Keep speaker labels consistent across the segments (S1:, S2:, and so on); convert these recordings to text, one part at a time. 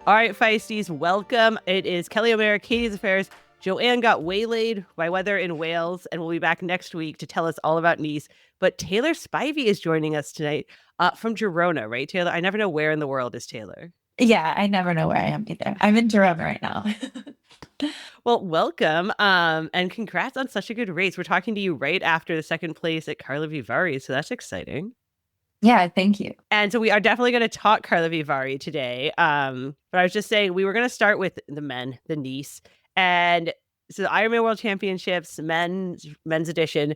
S1: All right, Feisties, welcome. It is Kelly O'Mara, Katie Zaferes. Joanne got waylaid by weather in Wales, and we'll be back next week to tell us all about Nice. But Taylor Spivey is joining us tonight from Girona, right, Taylor? I never know where in the world is Taylor.
S2: Yeah, I never know where I am either. I'm in Girona right now.
S1: Well, welcome, and congrats on such a good race. We're talking to you right after the second place at Karlovy Vary, so that's exciting.
S2: Yeah, thank you.
S1: And so we are definitely going to talk Karlovy Vary today. But I was just saying we were going to start with the men, the Nice. And so the Ironman World Championships, men's edition.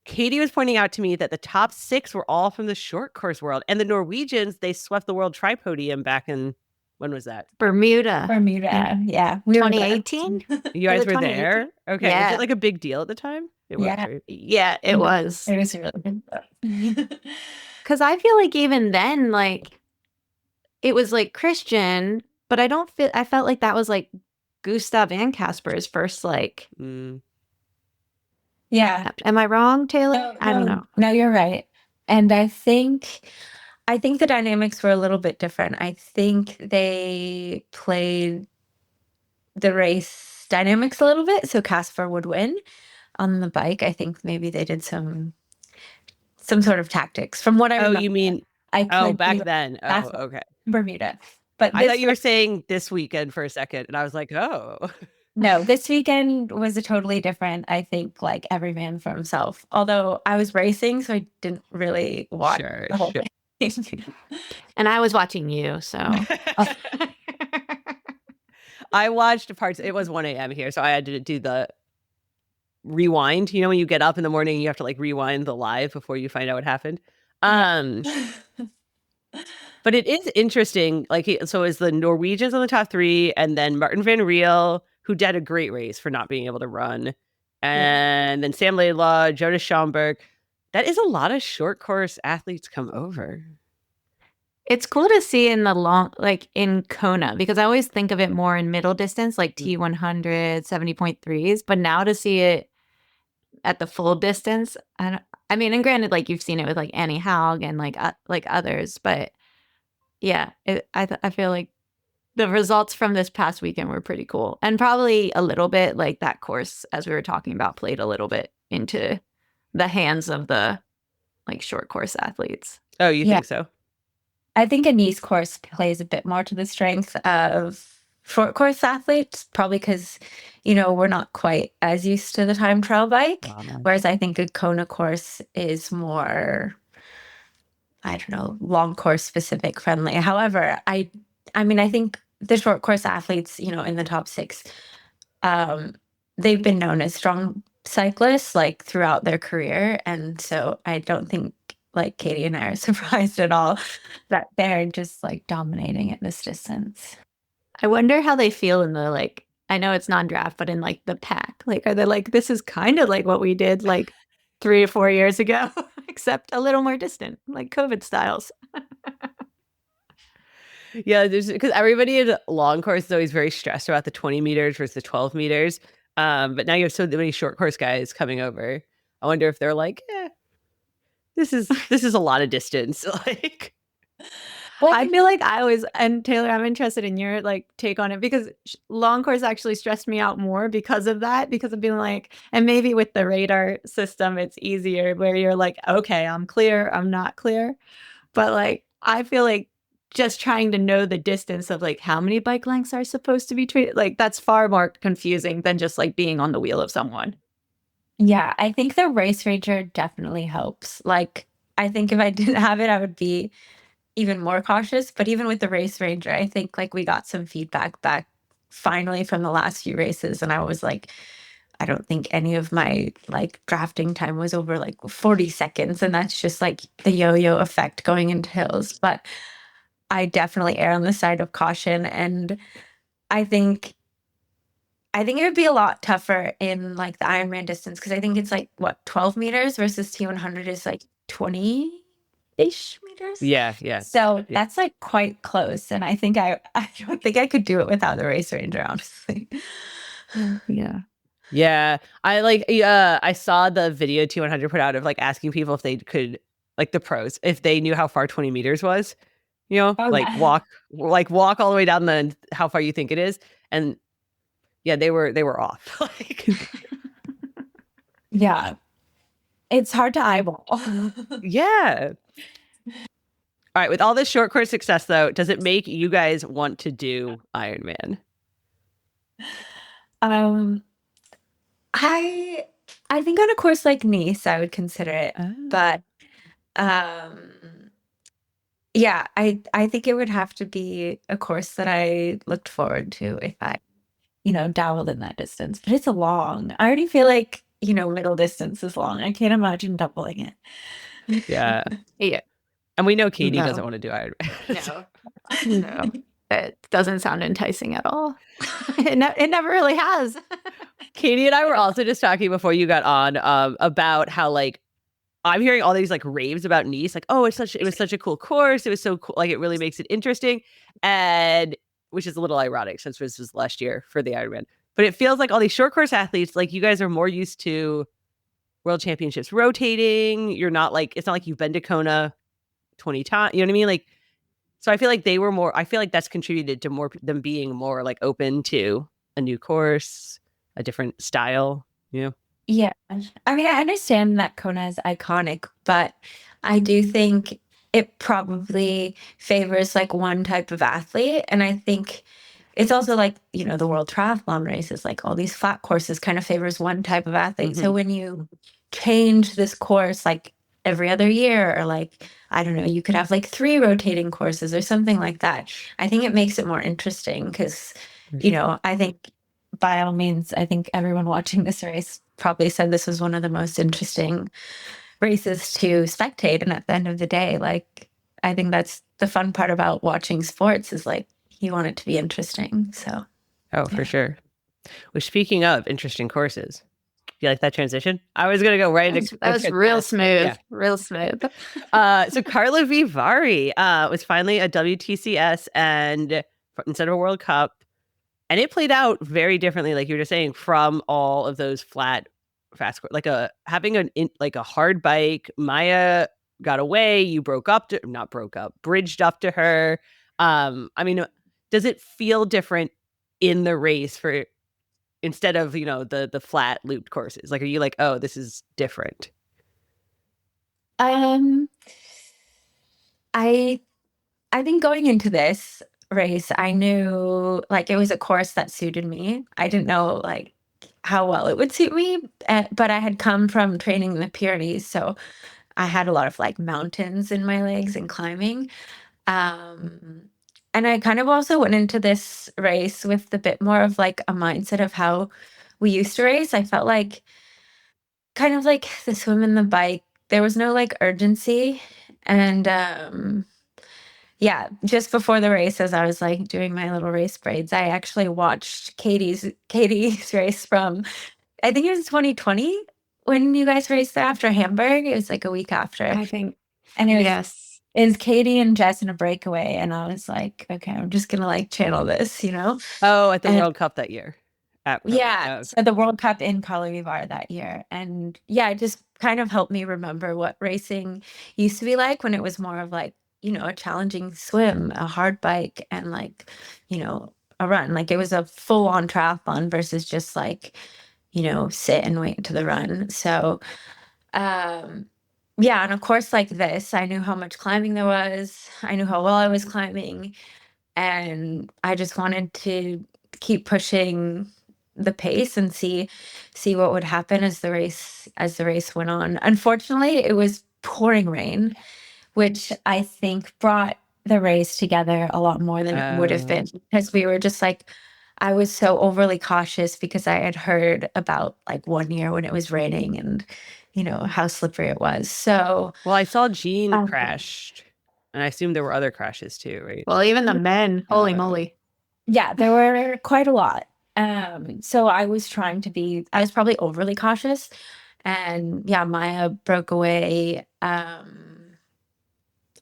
S1: Katie was pointing out to me that the top 6 were all from the short course world. And the Norwegians, they swept the world tri-podium back in, when was that?
S3: Bermuda,
S2: yeah.
S3: 2018?
S1: You guys were there? Okay. Yeah. Was it like a big deal at the time?
S2: It was,
S3: right? Yeah, it was.
S2: It was really good.
S3: Because I feel like even then, like, it was like Christian, but I felt like that was like Gustav and Casper's first, like.
S2: Yeah.
S3: Am I wrong, Taylor?
S2: No,
S3: I don't know.
S2: No, you're right. And I think the dynamics were a little bit different. I think they played the race dynamics a little bit, so Casper would win on the bike. I think maybe they did some sort of tactics from what I remember.
S1: Oh, you mean back then? Oh, okay.
S2: Bermuda. But
S1: I thought you were saying this weekend for a second, and I was like, oh.
S2: No, this weekend was a totally different, I think, like every man for himself. Although I was racing, so I didn't really watch the whole thing.
S3: And I was watching you, so.
S1: I watched parts. It was 1 a.m. here, so I had to do the rewind. You know, when you get up in the morning, you have to like rewind the live before you find out what happened. But it is interesting. Like, so is the Norwegians on the top 3, and then Martin van Riel, who did a great race for not being able to run, and then Sam Laidlaw, Jonas Schomburg. That is a lot of short course athletes come over.
S3: It's cool to see in the long, like in Kona, because I always think of it more in middle distance, like T100, 70.3s. But now to see it at the full distance, I mean, and granted, like you've seen it with like Annie Haug and like others, but yeah, I feel like the results from this past weekend were pretty cool, and probably a little bit like that course, as we were talking about, played a little bit into the hands of the like short course athletes.
S1: Oh, you think so?
S2: I think a Nice course plays a bit more to the strength of short course athletes, probably because, you know, we're not quite as used to the time trial bike. Whereas I think a Kona course is more, I don't know, long course specific friendly. However, I mean, I think the short course athletes, you know, in the top 6, they've been known as strong cyclists like throughout their career. And so I don't think like Katie and I are surprised at all that they're just like dominating at this distance.
S3: I wonder how they feel in the, like, I know it's non-draft, but in like the pack, like, are they like, this is kind of like what we did like 3 or 4 years ago, except a little more distant, like COVID styles.
S1: Yeah, because everybody in long course is always very stressed about the 20 meters versus the 12 meters. But now you have so many short course guys coming over. I wonder if they're like, this is a lot of distance. Like,
S3: well, I feel like I always, and Taylor, I'm interested in your like take on it, because long course actually stressed me out more because of that, because of being like, and maybe with the radar system, it's easier where you're like, okay, I'm clear, I'm not clear. But like, I feel like just trying to know the distance of like how many bike lengths are supposed to be treated, like that's far more confusing than just like being on the wheel of someone.
S2: Yeah, I think the race ranger definitely helps. Like, I think if I didn't have it, I would be even more cautious. But even with the race ranger, I think like we got some feedback back finally from the last few races. And I was like, I don't think any of my like drafting time was over like 40 seconds. And that's just like the yo-yo effect going into hills. But I definitely err on the side of caution. And I think it would be a lot tougher in like the Ironman distance, because I think it's like what, 12 meters versus T100 is like 20-ish meters.
S1: Yeah.
S2: So that's like quite close, and I think I don't think I could do it without the race ranger, honestly.
S1: Yeah. I saw the video T100 put out of like asking people if they could, like the pros, if they knew how far 20 meters was.
S2: Oh,
S1: like
S2: yeah.
S1: walk all the way down the how far you think it is. And yeah, they were off. Like,
S2: Yeah. It's hard to eyeball.
S1: yeah. All right. With all this short course success, though, does it make you guys want to do Ironman?
S2: I think on a course like Nice, I would consider it.
S1: Oh.
S2: But yeah, I think it would have to be a course that I looked forward to if I, dabbled in that distance. But it's long. I already feel like, middle distance is long. I can't imagine doubling it.
S1: Yeah.
S3: Yeah.
S1: And we know Katie
S3: No.
S1: doesn't want to do Ironman.
S3: No. It doesn't sound enticing at all. It never really has.
S1: Katie and I were also just talking before you got on about how, like, I'm hearing all these like raves about Nice, like, oh, it was such a cool course. It was so cool. Like, it really makes it interesting. And which is a little ironic since this was last year for the Ironman. But it feels like all these short course athletes, like, you guys are more used to World Championships rotating. You're not like, it's not like you've been to Kona 20 times. You know what I mean? Like, so I feel like I feel like that's contributed to more them being more like open to a new course, a different style,
S2: Yeah. I mean, I understand that Kona is iconic, but I do think it probably favors like one type of athlete. And I think it's also like, the World Triathlon races, like all these flat courses kind of favors one type of athlete. So when you change this course like every other year, or like, I don't know, you could have like 3 rotating courses or something like that. I think it makes it more interesting because, I think by all means, I think everyone watching this race probably said this was one of the most interesting races to spectate. And at the end of the day, like, I think that's the fun part about watching sports is like, you want it to be interesting. So,
S1: Oh, for sure. Well, speaking of interesting courses, you like that transition? I was going to go right into
S3: that was real smooth.
S1: Yeah.
S3: Real smooth.
S1: So Karlovy Vary was finally a WTCS and instead of a World Cup. And it played out very differently, like you were just saying, from all of those flat, fast, like having a hard bike. Maya got away. You bridged up to her. I mean, does it feel different in the race instead of the flat looped courses? Like, are you like, oh, this is different?
S2: I think going into this race, I knew like it was a course that suited me. I didn't know like how well it would suit me, but I had come from training in the Pyrenees, so I had a lot of like mountains in my legs and climbing. And I kind of also went into this race with a bit more of like a mindset of how we used to race. I felt like kind of like the swim and the bike, there was no like urgency. And yeah, just before the race, as I was like doing my little race braids, I actually watched Katie's race from, I think it was 2020 when you guys raced there after Hamburg. It was like a week after.
S3: I think.
S2: And it
S3: Yes.
S2: was Katie and Jess in a breakaway. And I was like, okay, I'm just going to like channel this,
S1: Oh, at the World Cup that year.
S2: Yeah. So the World Cup in Karlovy Vary that year. And yeah, it just kind of helped me remember what racing used to be like when it was more of like, a challenging swim, a hard bike, and like, a run. Like it was a full on triathlon versus just like, sit and wait to the run. So, yeah. And of course, like this, I knew how much climbing there was. I knew how well I was climbing. And I just wanted to keep pushing the pace and see what would happen as the race went on. Unfortunately, it was pouring rain, which I think brought the race together a lot more than it would have been, because we were just like, I was so overly cautious because I had heard about like one year when it was raining and how slippery it was. So,
S1: well, I saw Jean crashed, and I assume there were other crashes too, right?
S3: Well, even the men, holy moly.
S2: Yeah, there were quite a lot. So I was probably overly cautious. And yeah, Maya broke away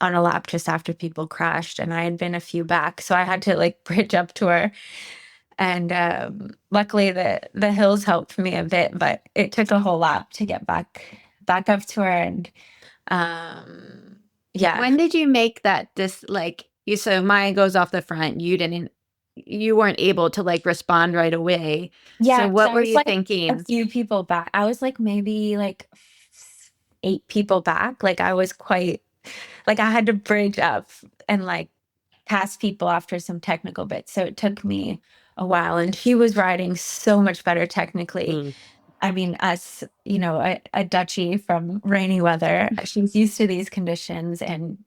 S2: on a lap just after people crashed, and I had been a few back. So I had to like bridge up to her. And luckily the hills helped me a bit, but it took a whole lap to get back up to her. And yeah.
S3: When did you make that so Maya goes off the front. You weren't able to like respond right away.
S2: Yeah,
S3: So what
S2: I
S3: were
S2: was
S3: you
S2: like a
S3: thinking?
S2: few people back. I was like maybe like 8 people back. Like I was quite like I had to bridge up and like pass people after some technical bits. So it took me a while. And she was riding so much better technically.
S1: Mm,
S2: I mean, as you know, a Dutchie from rainy weather, she's used to these conditions. And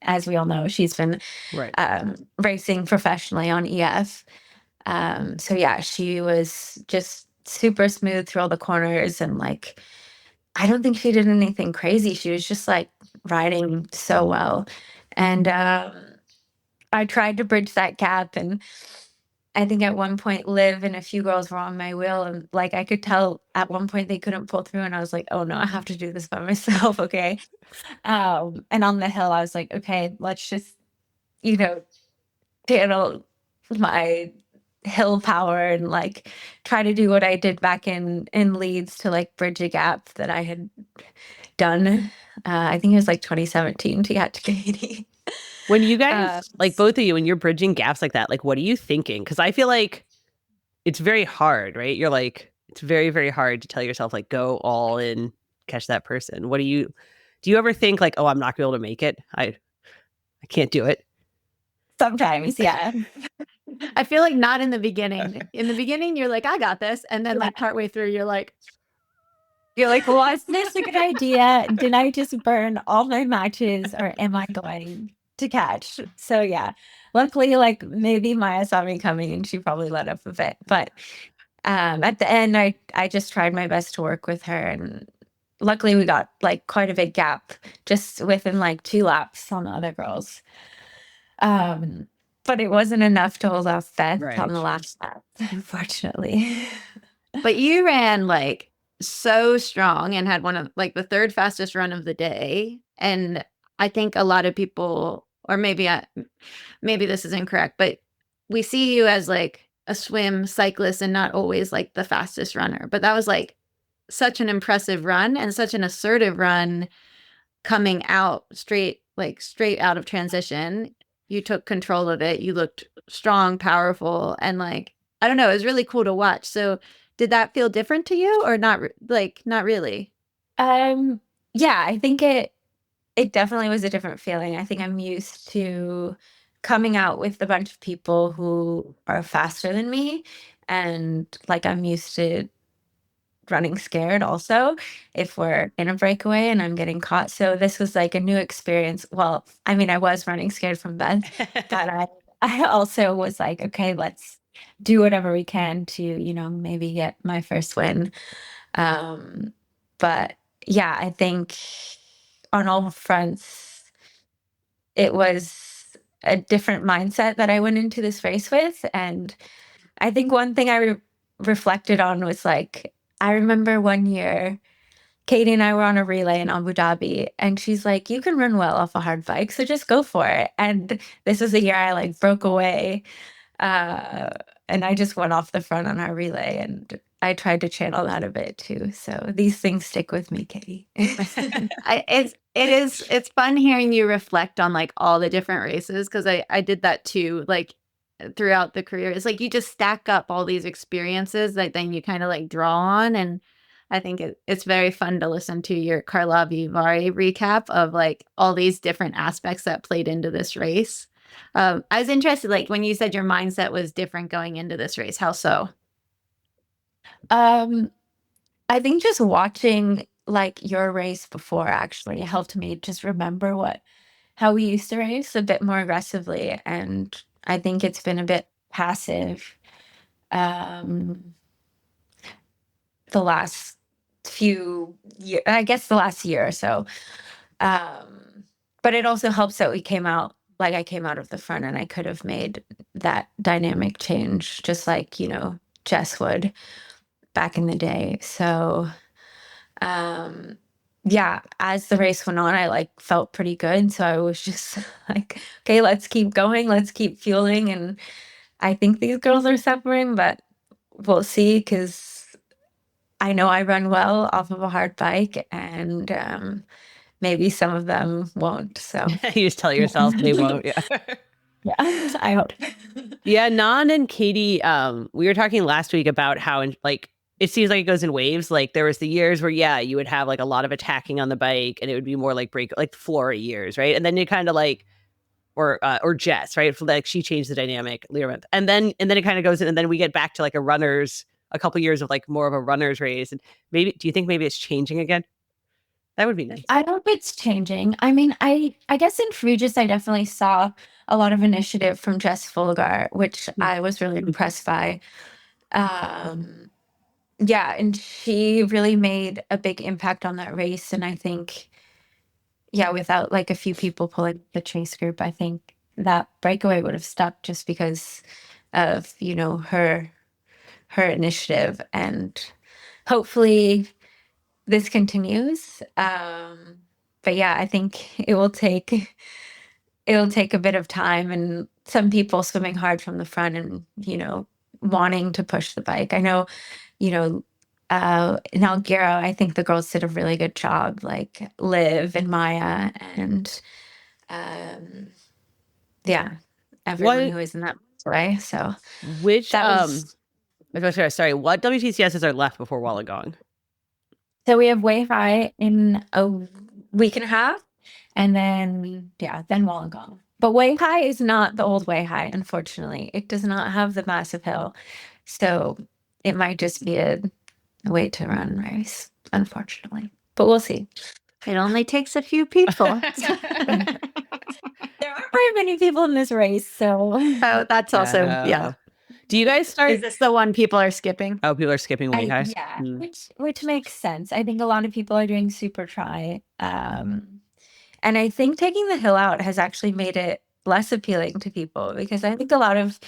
S2: as we all know, she's been
S1: right.
S2: racing professionally on EF. So yeah, she was just super smooth through all the corners and like I don't think she did anything crazy. She was just like riding so well. And I tried to bridge that gap and I think at one point Liv and a few girls were on my wheel and like I could tell at one point they couldn't pull through and I was like, oh no, I have to do this by myself, okay. And on the hill I was like, okay, let's just, you know, channel my hill power and like try to do what I did back in Leeds to like bridge a gap that I had done. I think it was like 2017 to get to Katie.
S1: When you
S2: Uh,
S1: guys, like both of you, when you're bridging gaps like that, like what are you thinking? Because I feel like it's very hard, right? You're like, it's very, very hard to tell yourself, like, go all in, catch that person. What do you ever think like, oh, I'm not gonna be able to make it? I can't do it.
S2: Sometimes, yeah.
S3: I feel like not in the beginning. In the beginning, you're like, I got this. And then like partway through, you're like,
S2: Was this a good idea? Did I just burn all my matches or am I going to catch? So yeah, luckily, like maybe Maya saw me coming and she probably let up a bit. But at the end, I just tried my best to work with her and luckily we got like quite a big gap just within like 2 laps on the other girls. But it wasn't enough to hold off Beth on the
S1: Right.
S2: last lap, unfortunately.
S3: but you ran like so strong and had one of like the third fastest run of the day. And I think a lot of people, or maybe this is incorrect, but we see you as like a swim cyclist and not always like the fastest runner. But that was like such an impressive run and such an assertive run coming out straight out of transition. You took control of it. You looked strong, powerful, and like, I don't know, it was really cool to watch. So did that feel different to you or not not really?
S2: Yeah, I think it definitely was a different feeling. I think I'm used to coming out with a bunch of people who are faster than me and like I'm used to running scared also if we're in a breakaway and I'm getting caught. So this was like a new experience. Well, I mean, I was running scared from Beth, but I also was like, okay, let's do whatever we can to, maybe get my first win. But yeah, I think on all fronts, it was a different mindset that I went into this race with. And I think one thing I reflected on was like, I remember one year, Katie and I were on a relay in Abu Dhabi, and she's like, you can run well off a hard bike, so just go for it. And this was the year I like broke away. Uh, and I just went off the front on our relay and I tried to channel that a bit too. So these things stick with me, Katie.
S3: It's fun hearing you reflect on like all the different races because I did that too, like throughout the career. It's like you just stack up all these experiences that then you kind of like draw on. And I think it's very fun to listen to your Karlovy Vary recap of like all these different aspects that played into this race. I was interested, like when you said your mindset was different going into this race, how so?
S2: I think just watching like your race before actually helped me just remember how we used to race a bit more aggressively. And I think it's been a bit passive the last few years, I guess the last year or so. But it also helps that I came out of the front and I could have made that dynamic change just like, Jess would back in the day. So, yeah, as the race went on, I like felt pretty good. So I was just like, okay, let's keep going. Let's keep fueling. And I think these girls are suffering, but we'll see because I know I run well off of a hard bike and maybe some of them won't. So
S1: You just tell yourself they won't. Yeah.
S2: Yeah, I hope.
S1: Yeah, Nan and Katie, we were talking last week about how like it seems like it goes in waves. Like there was the years where you would have like a lot of attacking on the bike, and it would be more like Flora years, right? And then you kind of like or Jess, right? Like she changed the dynamic, Learmonth, and then it kind of goes in, and then we get back to like a couple years of like more of a runner's race. And maybe, do you think maybe it's changing again? That would be nice.
S2: I hope it's changing. I mean, I guess in Frugis, I definitely saw a lot of initiative from Jess Fulgar, which I was really impressed by. Yeah, and she really made a big impact on that race. And I think, yeah, without like a few people pulling the chase group, I think that breakaway would have stuck just because of, her initiative. And hopefully this continues. But yeah, I think it will take a bit of time, and some people swimming hard from the front and, wanting to push the bike. I know, in Alghero, I think the girls did a really good job, like Liv and Maya and yeah, everyone who is in that way. So
S1: which
S2: that was
S1: sorry, what WTCSs are left before Wollongong?
S2: So we have Weihai in a week and a half, and then Wollongong. But Weihai is not the old Weihai, unfortunately. It does not have the massive hill. So it might just be a way to run race, unfortunately. But we'll see.
S3: It only takes a few people.
S2: There aren't very many people in this race, so
S3: that's also yeah.
S1: Do you guys start?
S3: Is this the one people are skipping?
S1: Oh, people are skipping Weihai.
S2: Yeah, which makes sense. I think a lot of people are doing super try, and I think taking the hill out has actually made it less appealing to people, because I think a lot of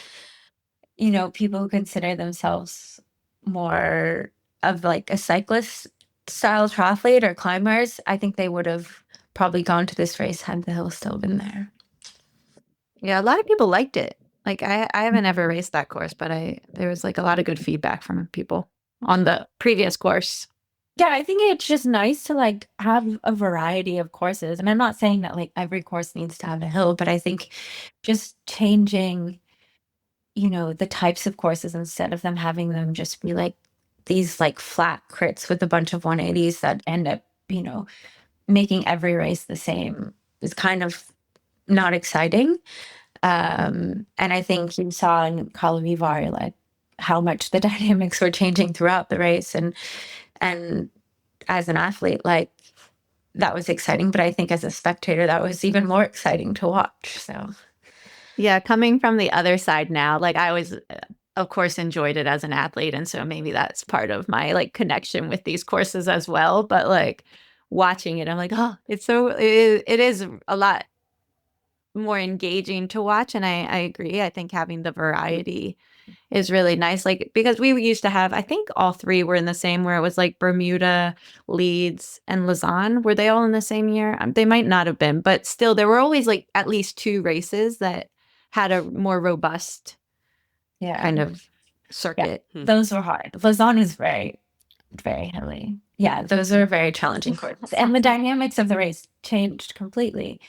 S2: people who consider themselves more of like a cyclist style triathlete or climbers, I think they would have probably gone to this race had the hill still been there.
S3: Yeah, a lot of people liked it. Like I haven't ever raced that course, but there was like a lot of good feedback from people on the previous course.
S2: Yeah, I think it's just nice to like have a variety of courses. And I'm not saying that like every course needs to have a hill, but I think just changing, the types of courses, instead of them having them just be like these like flat crits with a bunch of 180s that end up, making every race the same, is kind of not exciting. And I think you saw in Karlovy Vary like how much the dynamics were changing throughout the race, and as an athlete, like that was exciting. But I think as a spectator, that was even more exciting to watch. So
S3: yeah, coming from the other side now, like I always, of course, enjoyed it as an athlete, and so maybe that's part of my like connection with these courses as well. But like watching it, I'm like, oh, it is a lot more engaging to watch. And I agree. I think having the variety is really nice. Like, because we used to have, I think all three were in the same, where it was like Bermuda, Leeds, and Lausanne. Were they all in the same year? They might not have been, but still there were always like at least two races that had a more robust kind of circuit.
S2: Yeah. Those were hard. Lausanne is very, very hilly. Yeah, those are very challenging courses. And the dynamics of the race changed completely.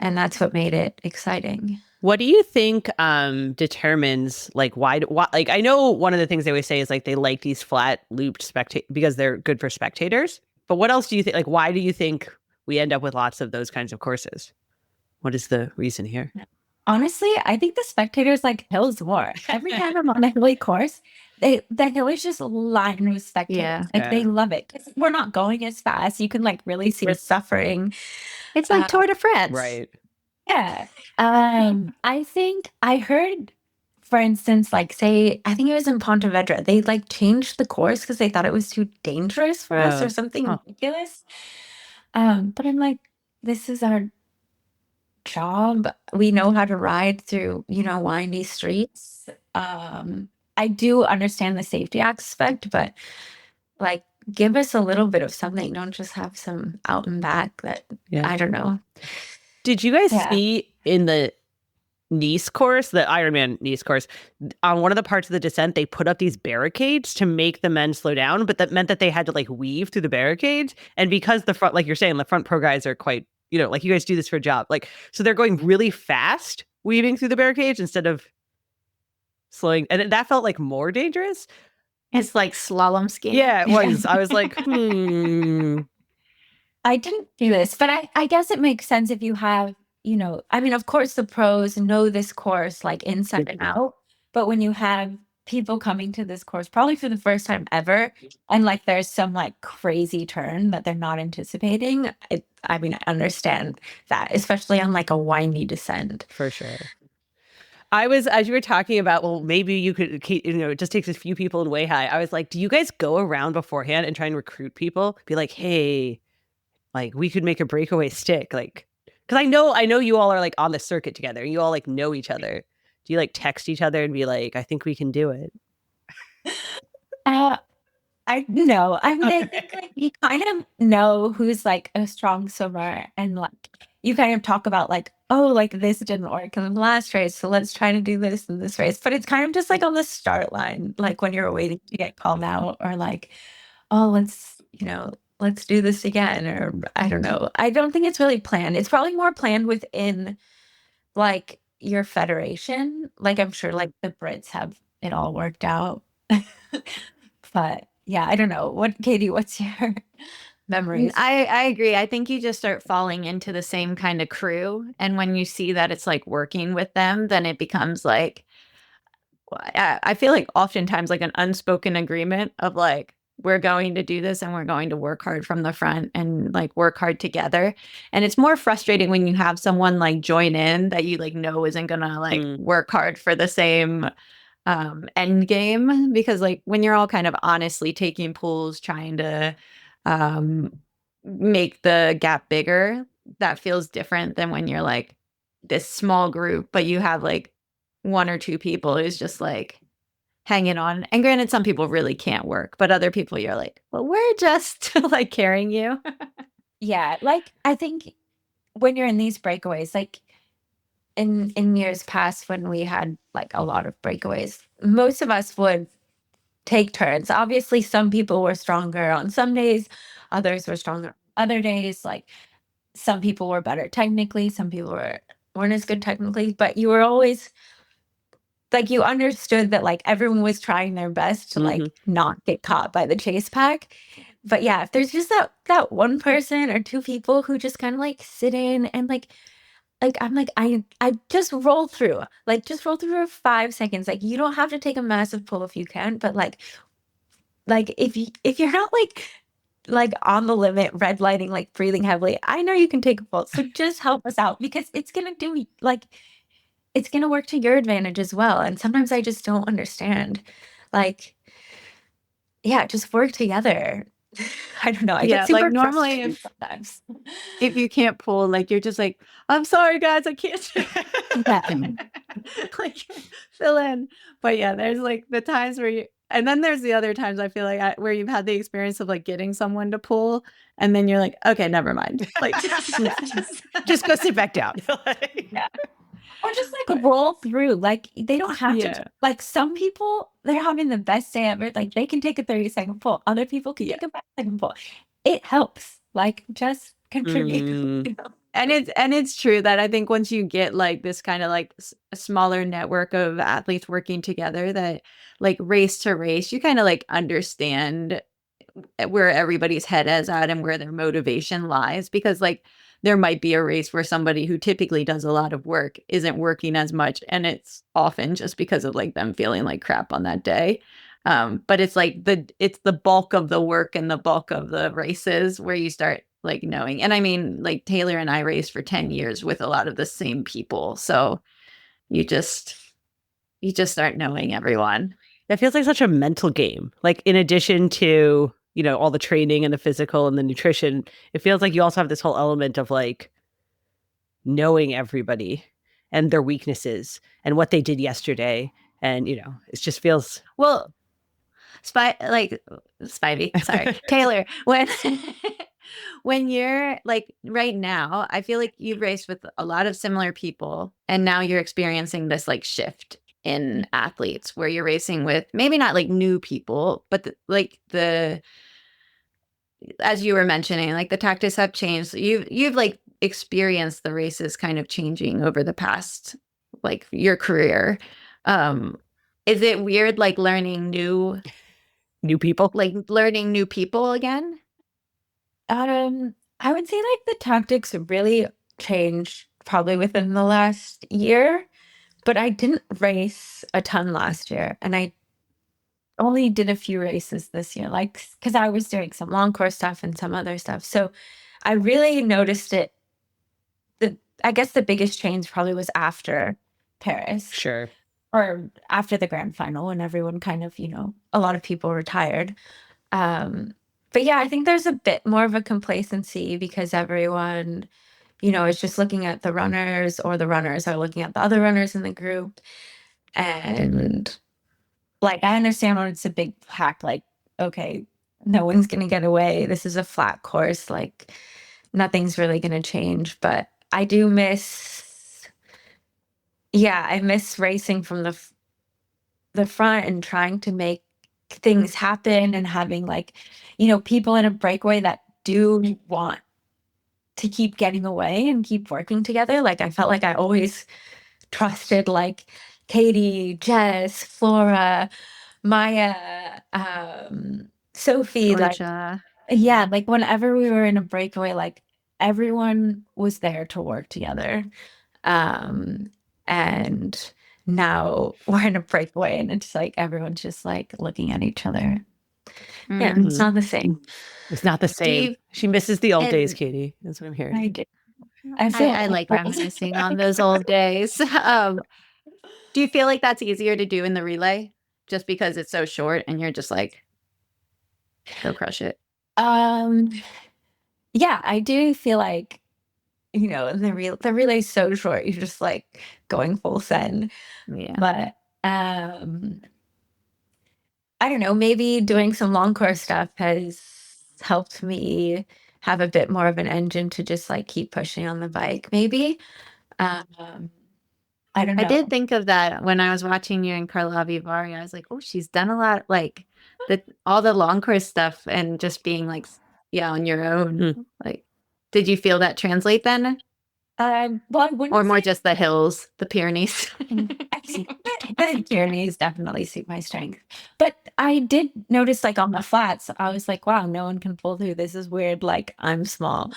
S2: And that's what made it exciting.
S1: What do you think determines like why like, I know one of the things they always say is like they like these flat looped because they're good for spectators. But what else do you think? Like, why do you think we end up with lots of those kinds of courses? What is the reason here?
S2: Honestly, I think the spectators like hills more. Every time I'm on a hilly course, the hill is just lined with spectators.
S3: Yeah.
S2: Like they love it. We're not going as fast. You can like really see the suffering.
S3: It's like Tour de France.
S1: Right.
S2: Yeah. I think I heard, for instance, like say, I think it was in Pontevedra, they like changed the course because they thought it was too dangerous for us or something ridiculous. But I'm like, this is our job. We know how to ride through, windy streets. I do understand the safety aspect, but like give us a little bit of something. Don't just have some out and back that I don't know.
S1: Did you guys see in the Nice course, the Ironman Nice course, on one of the parts of the descent, they put up these barricades to make the men slow down, but that meant that they had to like weave through the barricades. And because the front, like you're saying, the front pro guys are quite, like you guys do this for a job. Like, so they're going really fast weaving through the barricades instead of slowing. And that felt like more dangerous.
S3: It's like slalom skiing.
S1: Yeah, it was. I was like,
S2: I didn't do this, but I guess it makes sense if you have, you know, I mean, of course the pros know this course like inside and out, but when you have people coming to this course probably for the first time ever, and like there's some like crazy turn that they're not anticipating, I mean, I understand that, especially on like a windy descent.
S1: For sure. I was, as you were talking about, well, maybe you could, you know, it just takes a few people in way high. I was like, do you guys go around beforehand and try and recruit people? Be like, hey, like we could make a breakaway stick. Like, because I know you all are like on the circuit together. You all like know each other. Do you like text each other and be like, I think we can do it?
S2: I know. I mean, I think like you kind of know who's like a strong swimmer, and like you kind of talk about like, oh, like this didn't work in the last race, so let's try to do this in this race. But it's kind of just like on the start line, like when you're waiting to get called out, or like, oh, let's do this again, or I don't know. I don't think it's really planned. It's probably more planned within like your federation. Like I'm sure like the Brits have it all worked out. But yeah, I don't know. Katie, what's your memories?
S3: I agree. I think you just start falling into the same kind of crew. And when you see that it's like working with them, then it becomes like, I feel like oftentimes like an unspoken agreement of like, we're going to do this and we're going to work hard from the front and like work hard together. And it's more frustrating when you have someone like join in that you like know isn't gonna like work hard for the same end game, because like when you're all kind of honestly taking pools trying to make the gap bigger, that feels different than when you're like this small group but you have like one or two people who's just like hanging on. And granted, some people really can't work, but other people you're like, well, we're just like carrying you.
S2: Yeah, like I think when you're in these breakaways, like in years past when we had like a lot of breakaways, most of us would take turns. Obviously, some people were stronger on some days, others were stronger other days. Like some people were better technically, some people weren't as good technically, but you were always like you understood that like everyone was trying their best to like not get caught by the chase pack. But yeah, if there's just that one person or two people who just kind of like sit in and like I'm like, I just roll through. Like, just roll through for 5 seconds. Like, you don't have to take a massive pull if you can, but like if you're not like on the limit, red lighting, like breathing heavily, I know you can take a pull. So just help us out because it's gonna do like it's gonna work to your advantage as well. And sometimes I just don't understand. Like, yeah, just work together. I don't know. I get super
S3: like normally
S2: frustrated sometimes.
S3: if you can't pull, like you're just like, I'm sorry guys, I can't like fill in. But yeah, there's like the times where and then there's the other times I feel like where you've had the experience of like getting someone to pull and then you're like, okay, never mind. Like
S1: just go sit back down.
S2: Yeah. Or just like roll through. Like they don't have to. Like some people, they're having the best day ever. Like they can take a 30-second pull. Other people can take a 5-second pull. It helps. Like just contribute. You know?
S3: And it's true that I think once you get like this kind of like a smaller network of athletes working together, that like race to race, you kind of like understand where everybody's head is at and where their motivation lies, because like there might be a race where somebody who typically does a lot of work isn't working as much, and it's often just because of like them feeling like crap on that day. But it's like it's the bulk of the work and the bulk of the races where you start like knowing. And I mean, like Taylor and I raced for 10 years with a lot of the same people, so you just start knowing everyone.
S1: It feels like such a mental game. Like in addition to, you know, all the training and the physical and the nutrition, it feels like you also have this whole element of like knowing everybody and their weaknesses and what they did yesterday. And, you know, it just feels
S3: well, Spivey, sorry, Taylor, when you're like right now, I feel like you've raced with a lot of similar people and now you're experiencing this like shift in athletes where you're racing with maybe not like new people, but as you were mentioning, like the tactics have changed. You've like experienced the races kind of changing over the past like your career. Is it weird like learning
S1: new people?
S3: learning new people again?
S2: I would say like the tactics really changed probably within the last year, but I didn't race a ton last year, and I only did a few races this year, like because I was doing some long course stuff and some other stuff. So I really noticed it. I guess the biggest change probably was after Paris.
S1: Sure.
S2: Or after the grand final when everyone kind of, a lot of people retired. But yeah, I think there's a bit more of a complacency because everyone, is just looking at the runners, or the runners are looking at the other runners in the group. And like, I understand when it's a big pack, like, okay, no one's going to get away. This is a flat course. Like, nothing's really going to change. But I do I miss racing from the front and trying to make things happen and having like, people in a breakaway that do want to keep getting away and keep working together. Like I felt like I always trusted like Katie, Jess, Flora, Maya, Sophie,
S3: Georgia.
S2: like whenever we were in a breakaway, like everyone was there to work together. And now we're in a breakaway and it's like everyone's just like looking at each other. Yeah, it's not the same.
S1: It's not the same. She misses the old days, Katie. That's what I'm hearing.
S2: I do.
S3: I like reminiscing on those old days. Do you feel like that's easier to do in the relay just because it's so short and you're just like, go crush it?
S2: Yeah, I do feel like, the relay's so short, you're just like going full send.
S3: Yeah.
S2: But I don't know, maybe doing some long course stuff has helped me have a bit more of an engine to just like keep pushing on the bike, maybe. I don't know.
S3: I did think of that when I was watching you in Karlovy Vary. I was like, oh, she's done a lot, like all the long course stuff and just being like, on your own. Like, did you feel that translate then?
S2: Well, I wouldn't
S3: or more just the hills, the Pyrenees.
S2: The Pyrenees definitely suit my strength. But I did notice, like on the flats, I was like, wow, no one can pull through. This is weird. Like I'm small.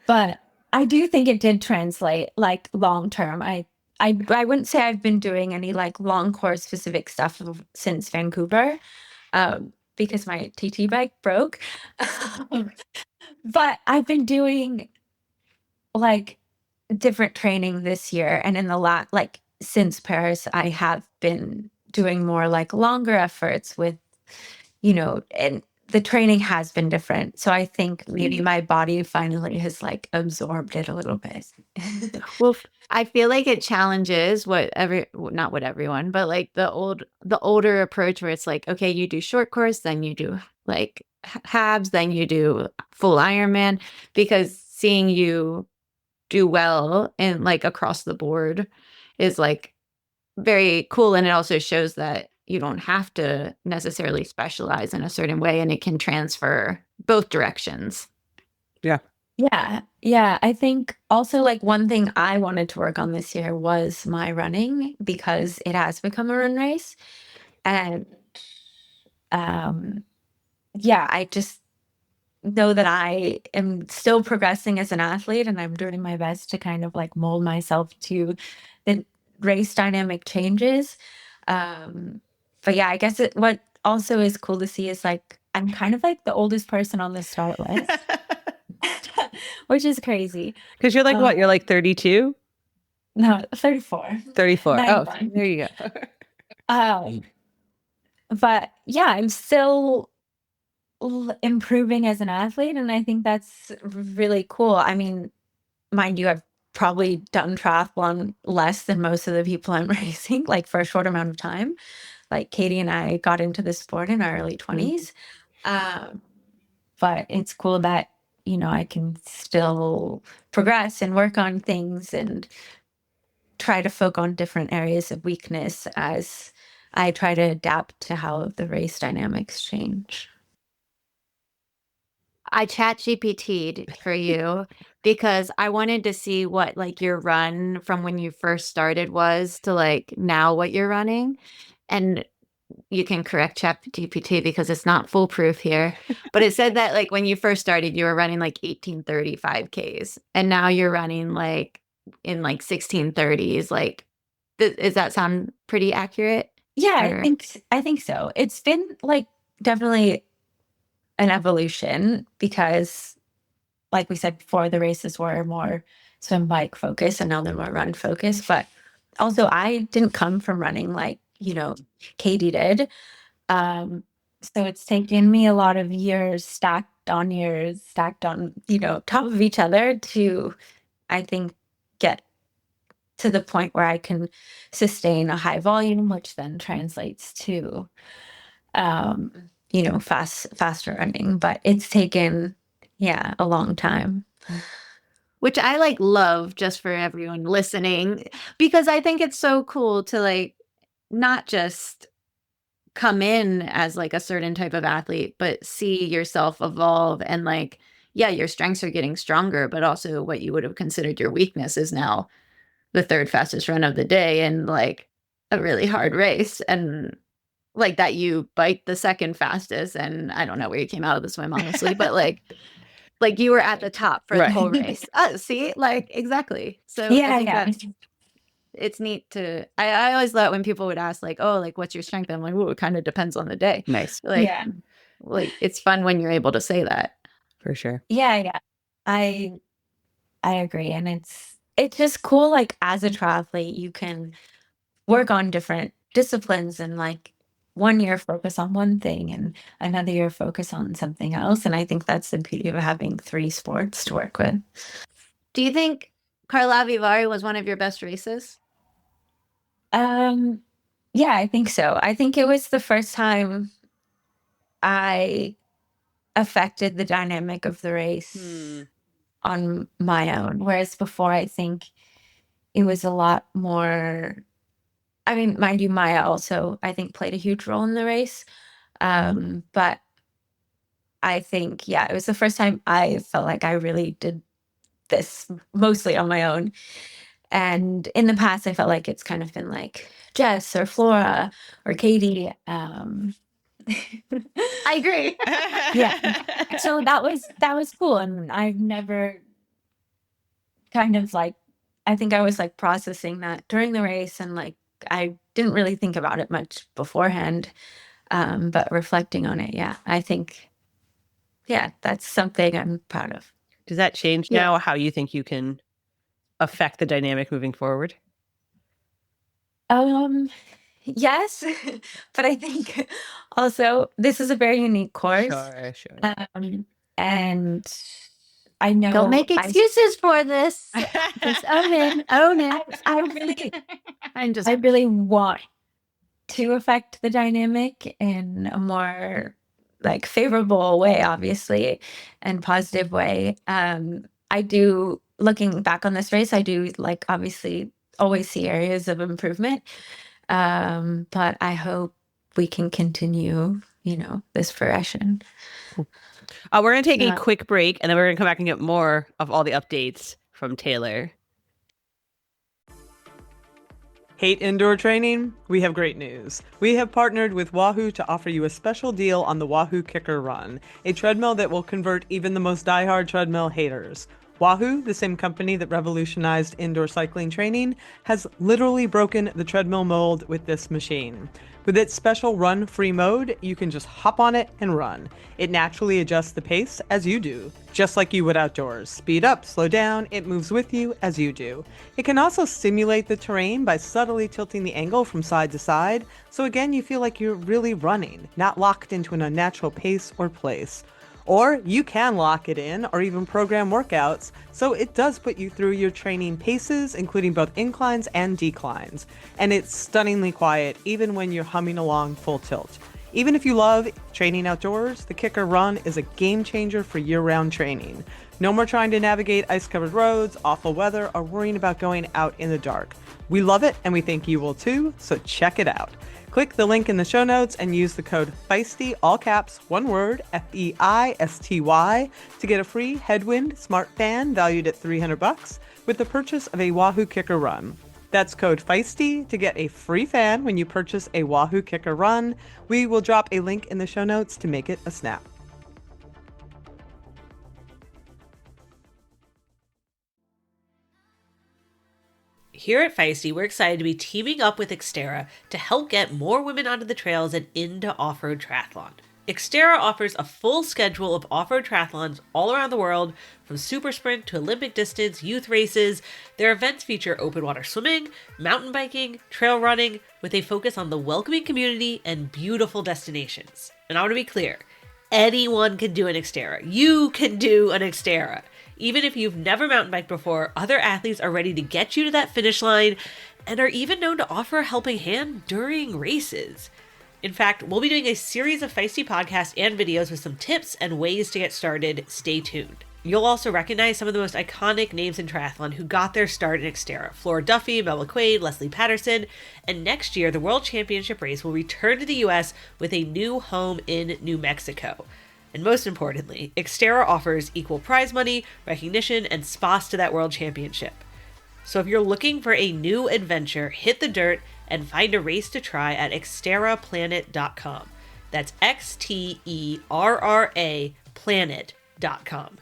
S2: But I do think it did translate like long term. I wouldn't say I've been doing any like long course specific stuff since Vancouver, because my TT bike broke. But I've been doing like different training this year, and in the like since Paris, I have been doing more like longer efforts with, and the training has been different. So I think maybe my body finally has like absorbed it a little bit.
S3: Well, I feel like it challenges not what everyone, but like the older approach where it's like, okay, you do short course, then you do like halves, then you do full Ironman, because seeing you do well and like across the board is like very cool. And it also shows that you don't have to necessarily specialize in a certain way and it can transfer both directions.
S1: Yeah.
S2: Yeah. I think also like one thing I wanted to work on this year was my running, because it has become a run race. And I just know that I am still progressing as an athlete, and I'm doing my best to kind of like mold myself to the race dynamic changes. But yeah, I guess what also is cool to see is like I'm kind of like the oldest person on the start list, which is crazy.
S1: Because you're like what? You're like 32?
S2: No, 34.
S1: 34. Oh, there you
S2: go. But yeah, I'm still improving as an athlete, and I think that's really cool. I mean, mind you, I've probably done triathlon less than most of the people I'm racing, like for a short amount of time. Like Katie and I got into this sport in our early 20s. But it's cool that, I can still progress and work on things and try to focus on different areas of weakness as I try to adapt to how the race dynamics change.
S3: I chat GPT'd for you because I wanted to see what like your run from when you first started was to like now what you're running. And you can correct chat GPT because it's not foolproof here. But it said that like when you first started, you were running like 1835 Ks. And now you're running like in like 1630s. Like, does that sound pretty accurate?
S2: Yeah,
S3: Or-
S2: I think so. It's been like definitely an evolution because, like we said before, the races were more swim bike focused and now they're more run focused. But also, I didn't come from running like, Katie did. So it's taken me a lot of years, stacked on, top of each other to, I think, get to the point where I can sustain a high volume, which then translates to, faster running. But it's taken, a long time.
S3: which I like love just for everyone listening, because I think it's so cool to like not just come in as like a certain type of athlete, but see yourself evolve and like, yeah, your strengths are getting stronger, but also what you would have considered your weakness is now the third fastest run of the day and like a really hard race. And like that you bite the second fastest. And I don't know where you came out of the swim, honestly, but like you were at the top for the whole race. See, like exactly. So I think that's it's neat to I always love when people would ask like, oh, like what's your strength? I'm like, oh, it kind of depends on the day.
S1: Nice.
S3: Like, like it's fun when you're able to say that.
S1: For sure.
S2: Yeah. I agree. And it's just cool, like as a triathlete, you can work on different disciplines and like one year focus on one thing and another year focus on something else. And I think that's the beauty of having 3 sports to work with.
S3: Do you think Karlovy Vary was one of your best races?
S2: Yeah, I think so. I think it was the first time I affected the dynamic of the race on my own. Whereas before, I think it was a lot more, I mean, mind you, Maya also, I think, played a huge role in the race. But I think, it was the first time I felt like I really did this mostly on my own. And in the past, I felt like it's kind of been like Jess or Flora or Katie.
S3: I agree.
S2: Yeah. So that was cool. And I've never kind of like, I think I was like processing that during the race and like, I didn't really think about it much beforehand. But reflecting on it, I think, that's something I'm proud of.
S1: Does that change now how you think you can affect the dynamic moving forward?
S2: Yes, but I think also this is a very unique course.
S1: Sure.
S2: And I know
S3: don't make excuses for this. Just own it.
S2: I really want to affect the dynamic in a more like favorable way, obviously, and positive way. I do, looking back on this race, I do like obviously always see areas of improvement. But I hope we can continue, this progression.
S1: We're going to take a quick break and then we're going to come back and get more of all the updates from Taylor.
S4: Hate indoor training? We have great news. We have partnered with Wahoo to offer you a special deal on the Wahoo Kicker Run, a treadmill that will convert even the most diehard treadmill haters. Wahoo, the same company that revolutionized indoor cycling training, has literally broken the treadmill mold with this machine. With its special run-free mode, you can just hop on it and run. It naturally adjusts the pace as you do, just like you would outdoors. Speed up, slow down, it moves with you as you do. It can also simulate the terrain by subtly tilting the angle from side to side, so again you feel like you're really running, not locked into an unnatural pace or place. Or you can lock it in or even program workouts, so it does put you through your training paces, including both inclines and declines. And it's stunningly quiet, even when you're humming along full tilt. Even if you love training outdoors, the Kicker Run is a game changer for year-round training. No more trying to navigate ice-covered roads, awful weather, or worrying about going out in the dark. We love it, and we think you will too, so check it out. Click the link in the show notes and use the code Feisty, all caps, one word, FEISTY, to get a free Headwind Smart Fan valued at $300 with the purchase of a Wahoo Kicker Run. That's code Feisty to get a free fan when you purchase a Wahoo Kicker Run. We will drop a link in the show notes to make it a snap.
S5: Here at Feisty, we're excited to be teaming up with Xterra to help get more women onto the trails and into off-road triathlon. Xterra offers a full schedule of off-road triathlons all around the world, from super sprint to Olympic distance, youth races. Their events feature open water swimming, mountain biking, trail running, with a focus on the welcoming community and beautiful destinations. And I want to be clear, anyone can do an Xterra. You can do an Xterra. Even if you've never mountain biked before, other athletes are ready to get you to that finish line and are even known to offer a helping hand during races. In fact, we'll be doing a series of Feisty podcasts and videos with some tips and ways to get started. Stay tuned. You'll also recognize some of the most iconic names in triathlon who got their start in Xterra. Flora Duffy, Mel McQuaid, Leslie Patterson, and next year the World Championship race will return to the US with a new home in New Mexico. And most importantly, Xterra offers equal prize money, recognition, and spots to that World Championship. So if you're looking for a new adventure, hit the dirt and find a race to try at xterraplanet.com. That's XTERRA planet.com.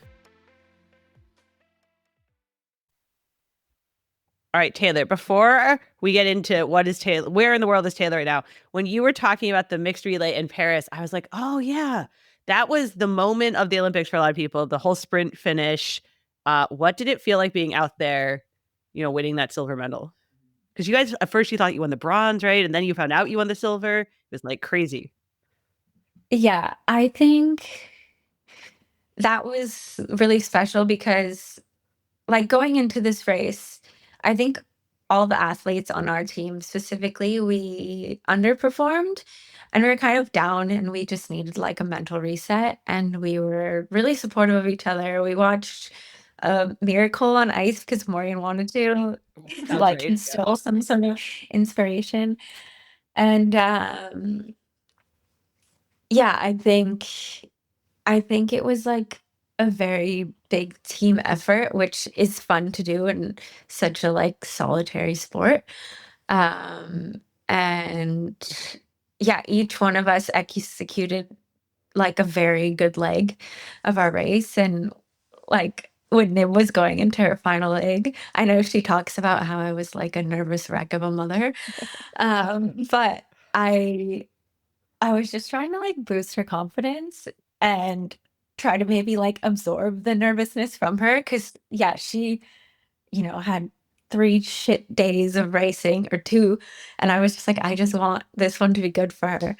S1: All right, Taylor, before we get into what is Taylor, where in the world is Taylor right now, when you were talking about the mixed relay in Paris, I was like, oh yeah, that was the moment of the Olympics for a lot of people, the whole sprint finish. What did it feel like being out there, winning that silver medal? Because you guys, at first you thought you won the bronze, right? And then you found out you won the silver. It was like crazy.
S2: Yeah, I think that was really special because, like, going into this race, I think all the athletes on our team specifically, we underperformed and we were kind of down and we just needed like a mental reset. And we were really supportive of each other. We watched Miracle on Ice because Morgan wanted to like
S1: right,
S2: instill some sort of inspiration. And yeah, I think it was like a very big team effort, which is fun to do in such a like solitary sport. And yeah, each one of us executed like a very good leg of our race. And like when Nib was going into her final leg, I know she talks about how I was like a nervous wreck of a mother. But I was just trying to like boost her confidence and try to maybe like absorb the nervousness from her. Cause yeah, she, had 3 shit days of racing or 2. And I was just like, I just want this one to be good for her.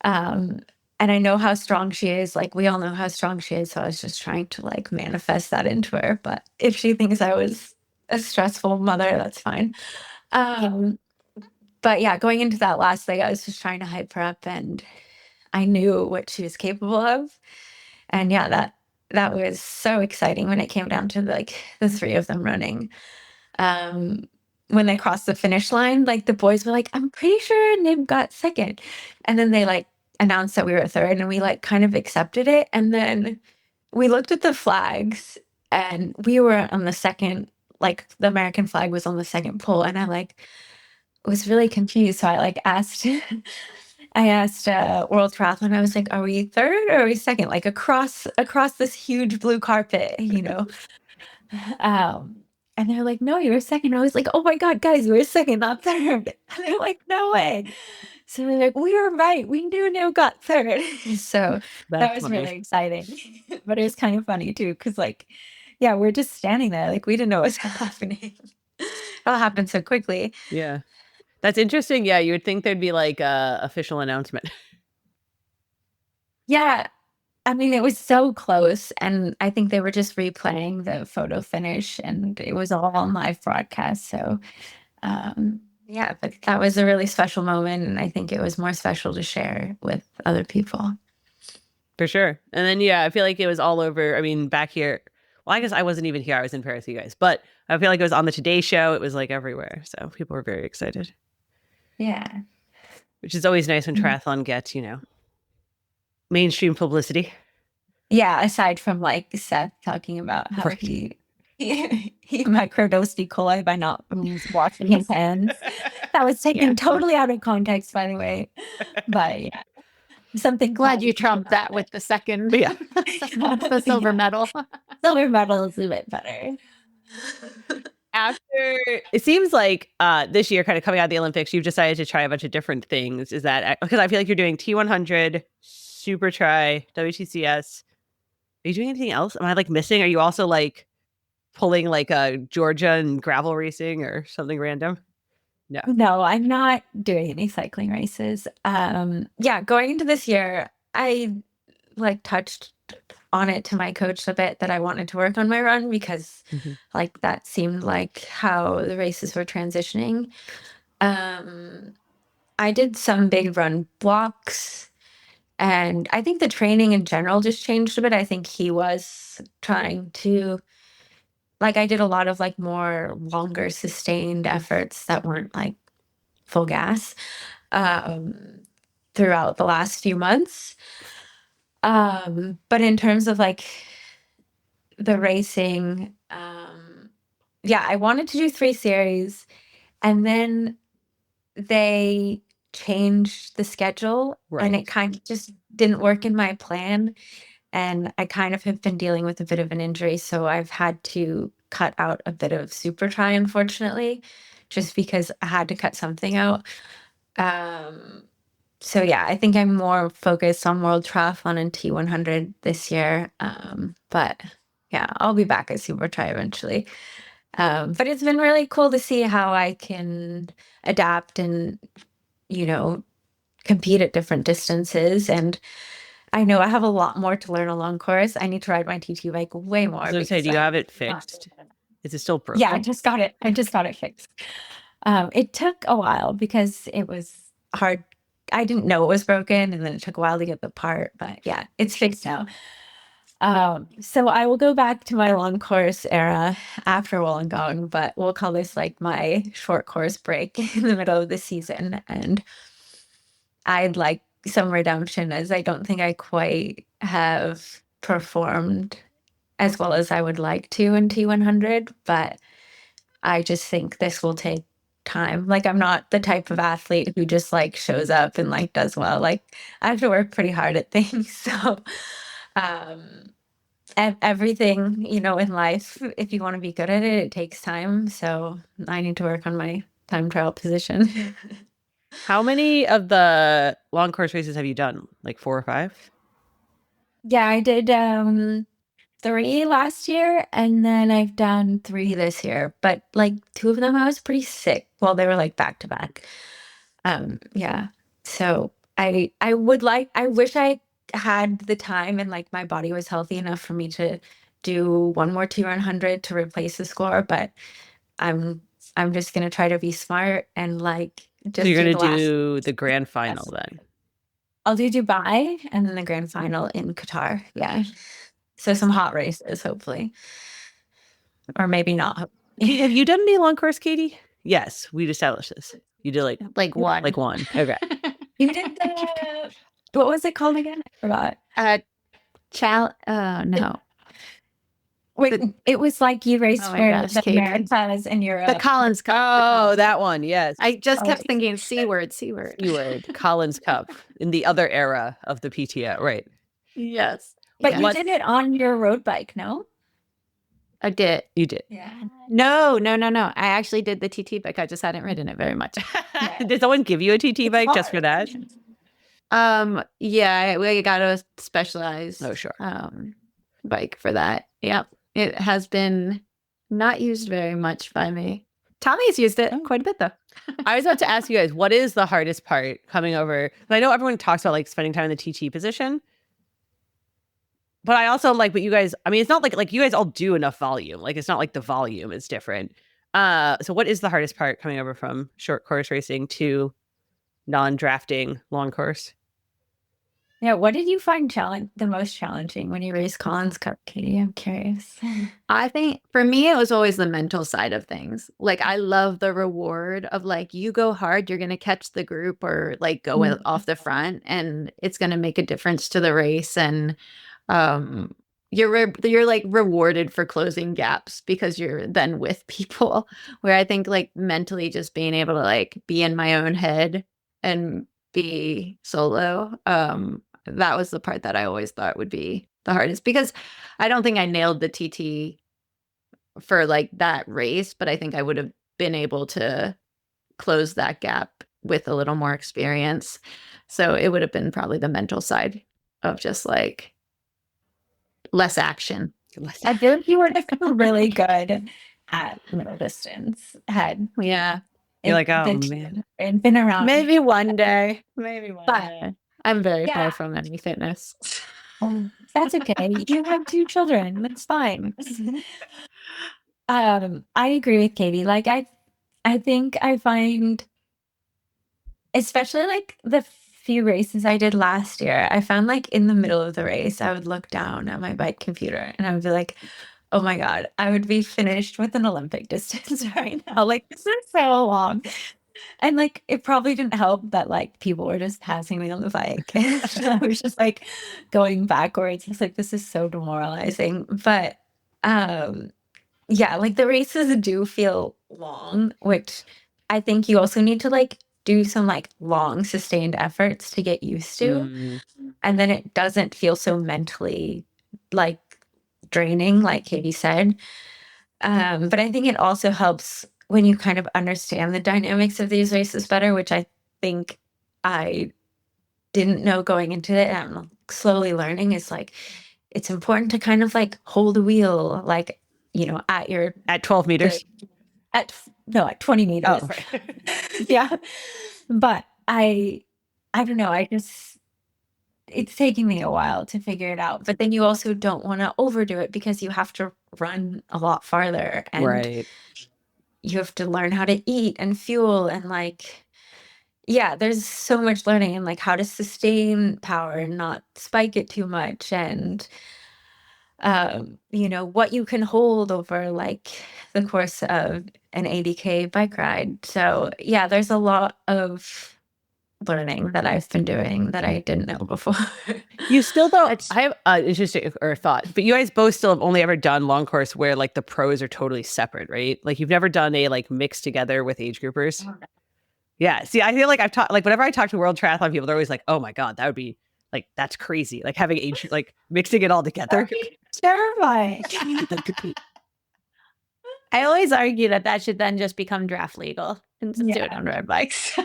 S2: And I know how strong she is. Like we all know how strong she is. So I was just trying to like manifest that into her. But if she thinks I was a stressful mother, that's fine. But yeah, going into that last leg, I was just trying to hype her up and I knew what she was capable of. And yeah, that was so exciting when it came down to like the 3 of them running. When they crossed the finish line, like the boys were like, I'm pretty sure Nib got second. And then they like announced that we were third and we like kind of accepted it. And then we looked at the flags and we were on the second, like the American flag was on the second pole. And I like was really confused. So I like asked World Triathlon, I was like, are we third or are we second? Like across this huge blue carpet, And they're like, no, you were second. I was like, oh my God, guys, we were second, not third. And they're like, no way. So they're like, we were right. We knew Neil got third. So that was really exciting. But it was kind of funny too, because like, yeah, we're just standing there. Like we didn't know what was happening. It all happened so quickly.
S1: Yeah. That's interesting. Yeah, you would think there'd be like a official announcement.
S2: Yeah. I mean, it was so close, and I think they were just replaying the photo finish, and it was all on live broadcast. So, Yeah, but that was a really special moment, and I think it was more special to share with other people.
S1: For sure. And then, I feel like it was all over. I mean, back here, well, I guess I wasn't even here. I was in Paris, you guys. But I feel like it was on the Today Show. It was like everywhere. So people were very excited.
S2: Yeah.
S1: Which is always nice when triathlon gets, mainstream publicity.
S2: Yeah, aside from like Seth talking about how he microdosed E. coli by not washing his hands. That was taken totally out of context, by the way. But yeah. Something
S3: Glad you trumped that with the second.
S1: Yeah.
S3: The silver medal.
S2: Silver medal is a bit better.
S1: After, it seems like this year, kind of coming out of the Olympics, you've decided to try a bunch of different things. Is that because I feel like you're doing T100, Super Tri, WTCS. Are you doing anything else? Am I like missing? Are you also like pulling like a Georgia and gravel racing or something random?
S2: No, I'm not doing any cycling races. Going into this year, I like touched on it to my coach a bit that I wanted to work on my run because like that seemed like how the races were transitioning. I did some big run blocks, and I think the training in general just changed a bit. I think he was trying to, like, I did a lot of like more longer sustained efforts that weren't like full gas throughout the last few months. But in terms of like the racing, I wanted to do 3 series, and then they changed the schedule, and it kind of just didn't work in my plan. And I kind of have been dealing with a bit of an injury, so I've had to cut out a bit of Super Tri, unfortunately, just because I had to cut something out. I think I'm more focused on World Triathlon and T100 this year. But yeah, I'll be back at Super Tri eventually. But it's been really cool to see how I can adapt and, compete at different distances. And I know I have a lot more to learn along course. I need to ride my TT bike way more.
S1: So say, do you have it fixed? Is it still broken?
S2: Yeah, I just got it fixed. It took a while because it was hard. I didn't know it was broken, and then it took a while to get the part. But yeah, it's fixed now. So I will go back to my long course era after Wollongong, but we'll call this like my short course break in the middle of the season. And I'd like some redemption, as I don't think I quite have performed as well as I would like to in T100, but I just think this will take time. Like, I'm not the type of athlete who just like shows up and like does well. Like, I have to work pretty hard at things. So everything, in life, if you want to be good at it, it takes time. So I need to work on my time trial position.
S1: How many of the long course races have you done? Like 4 or 5?
S2: Yeah, I did 3 last year, and then I've done 3 this year. But like 2 of them I was pretty sick. Well, they were like back to back. So I wish I had the time and like my body was healthy enough for me to do one more T100 to replace the score, but I'm just gonna try to be smart and like just.
S1: So you're gonna do the grand final then?
S2: I'll do Dubai and then the grand final in Qatar. Yeah. So some hot races, hopefully. Or maybe not.
S1: Have you done any long course, Katie? Yes, we'd established this. You did
S3: like one.
S1: Like one. Okay.
S2: You did the, what was it called again? I forgot.
S3: No.
S2: Wait, it was like you raced for the
S3: Katie.
S2: Americas in Europe.
S3: The Collins Cup.
S1: Oh, that one, yes.
S3: I just kept thinking C word.
S1: Collins Cup in the other era of the PTO, right?
S3: Yes.
S2: But you did it on your road bike, no?
S3: I did.
S1: You did.
S2: Yeah.
S3: No. I actually did the TT bike. I just hadn't ridden it very much.
S1: Did someone give you a TT bike just for that?
S3: Yeah, we got a specialized bike for that. Yep. It has been not used very much by me. Tommy's used it quite a bit though.
S1: I was about to ask you guys, what is the hardest part coming over? I know everyone talks about like spending time in the TT position. But I also like what you guys, I mean, it's not like you guys all do enough volume. Like, it's not like the volume is different. So what is the hardest part coming over from short course racing to non-drafting long course?
S2: Yeah, what did you find the most challenging when you raced Collins Cup, Katie? I'm curious.
S3: I think for me, it was always the mental side of things. Like, I love the reward of like, you go hard, you're going to catch the group or like go off the front, and it's going to make a difference to the race. And you're like rewarded for closing gaps because you're then with people. Where I think like mentally just being able to like be in my own head and be solo, that was the part that I always thought would be the hardest, because I don't think I nailed the TT for like that race, but I think I would have been able to close that gap with a little more experience. So it would have been probably the mental side of just like less action.
S2: I feel like you were really good at middle distance.
S3: Yeah.
S1: You're like, oh
S2: the-
S1: man.
S2: and been around.
S3: Maybe one day. Maybe one
S2: But-
S3: day. I'm very
S2: Yeah.
S3: far from any fitness.
S2: Oh, that's okay. You have 2 children. That's fine. I agree with Katie. Like I think I find, especially like the few races I did last year, I found like in the middle of the race, I would look down at my bike computer and I would be like, oh my God, I would be finished with an Olympic distance right now. Like, this is so long. And like, it probably didn't help that like people were just passing me on the bike. And I was just like going backwards. It's like, this is so demoralizing. But yeah, like the races do feel long, which I think you also need to like do some like long sustained efforts to get used to.
S1: Mm.
S2: And then it doesn't feel so mentally like draining, like Katie said. But I think it also helps when you kind of understand the dynamics of these races better, which I think I didn't know going into it. And I'm slowly learning is like, it's important to kind of like hold a wheel, like, you know,
S1: At 12 meters.
S2: at 20 meters.
S1: Oh.
S2: Yeah. But I don't know. It's taking me a while to figure it out. But then you also don't want to overdo it because you have to run a lot farther and
S1: Right.
S2: you have to learn how to eat and fuel and like, yeah, there's so much learning and like how to sustain power and not spike it too much and you know, what you can hold over like the course of an 80K bike ride. So yeah, there's a lot of learning that I've been doing that I didn't know before.
S1: You still don't. I have interesting thought, but you guys both still have only ever done long course where like the pros are totally separate, right? Like you've never done a like mixed together with age groupers. Yeah. See, I feel like I've taught like whenever I talk to World Triathlon people, they're always like, "Oh my God, that would be like that's crazy." Like having age like mixing it all together.
S2: Terrifying.
S3: I always argue that should then just become draft legal and just do it on road bikes.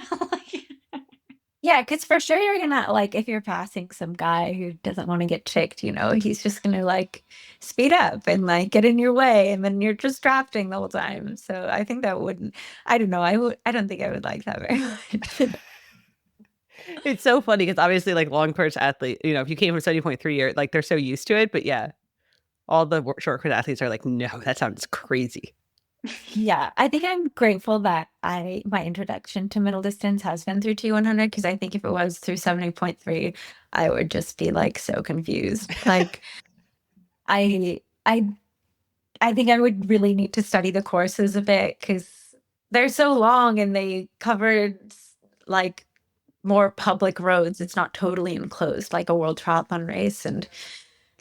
S2: Yeah, because for sure you're gonna like if you're passing some guy who doesn't want to get chicked, you know, he's just gonna like speed up and like get in your way, and then you're just drafting the whole time. So I think that wouldn't. I don't know. I don't think I would like that very much.
S1: It's so funny because obviously like long course athlete, you know, if you came from 70.3, you're like they're so used to it. But yeah, all the short course athletes are like, no, that sounds crazy.
S2: Yeah, I think I'm grateful that my introduction to middle distance has been through T100 because I think if it was through 70.3, I would just be like so confused. Like I think I would really need to study the courses a bit because they're so long and they covered like more public roads. It's not totally enclosed like a World Triathlon race, and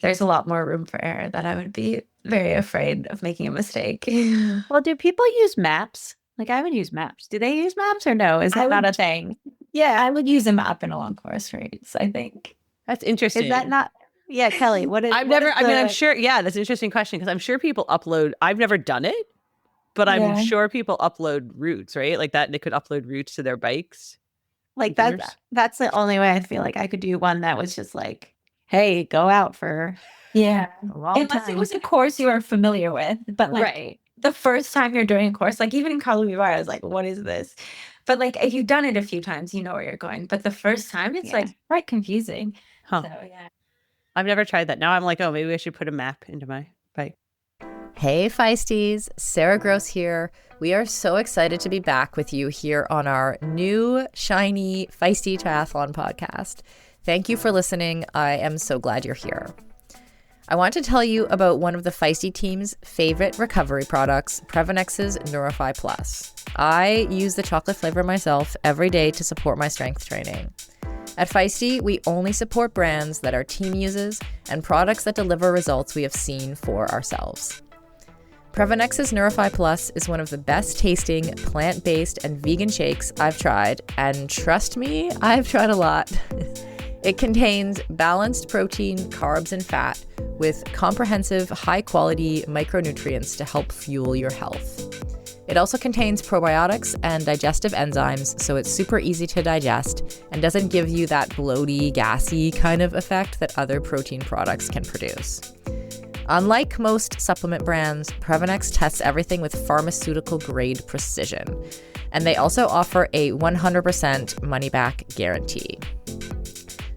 S2: there's a lot more room for error that I would be very afraid of making a mistake.
S3: Well, do people use maps? Like I would use maps. Do they use maps or no? Is that not a thing?
S2: Yeah, I would use a map in a long course race, I think.
S1: That's interesting.
S3: Is that not? Yeah, Kelly, what is
S1: I've never, I mean, I'm sure, yeah, that's an interesting question because I'm sure people upload, I've never done it, but I'm
S2: Yeah.
S1: sure people upload routes, right? Like that, they could upload routes to their bikes.
S3: like
S1: Yours?
S3: that's the only way I feel like I could do one that was just like, hey, go out for
S2: Yeah.
S3: a long
S2: Unless
S3: time.
S2: it was a course you are familiar with. But like
S3: right.
S2: the first time you're doing a course, like even in Karlovy Vary, I was like, what is this? But like if you've done it a few times, you know where you're going. But the first time it's
S3: Yeah.
S2: like quite confusing.
S1: Huh.
S2: So yeah.
S1: I've never tried that. Now I'm like, oh, maybe I should put a map into my bike.
S6: Hey Feisties, Sarah Gross here. We are so excited to be back with you here on our new, shiny, Feisty Triathlon podcast. Thank you for listening. I am so glad you're here. I want to tell you about one of the Feisty team's favorite recovery products, Previnex's Neurify Plus. I use the chocolate flavor myself every day to support my strength training. At Feisty, we only support brands that our team uses and products that deliver results we have seen for ourselves. Previnex's Neurify Plus is one of the best tasting plant-based and vegan shakes I've tried, and trust me, I've tried a lot. It contains balanced protein, carbs, and fat with comprehensive, high-quality micronutrients to help fuel your health. It also contains probiotics and digestive enzymes, so it's super easy to digest and doesn't give you that bloaty, gassy kind of effect that other protein products can produce. Unlike most supplement brands, Previnex tests everything with pharmaceutical-grade precision, and they also offer a 100% money-back guarantee.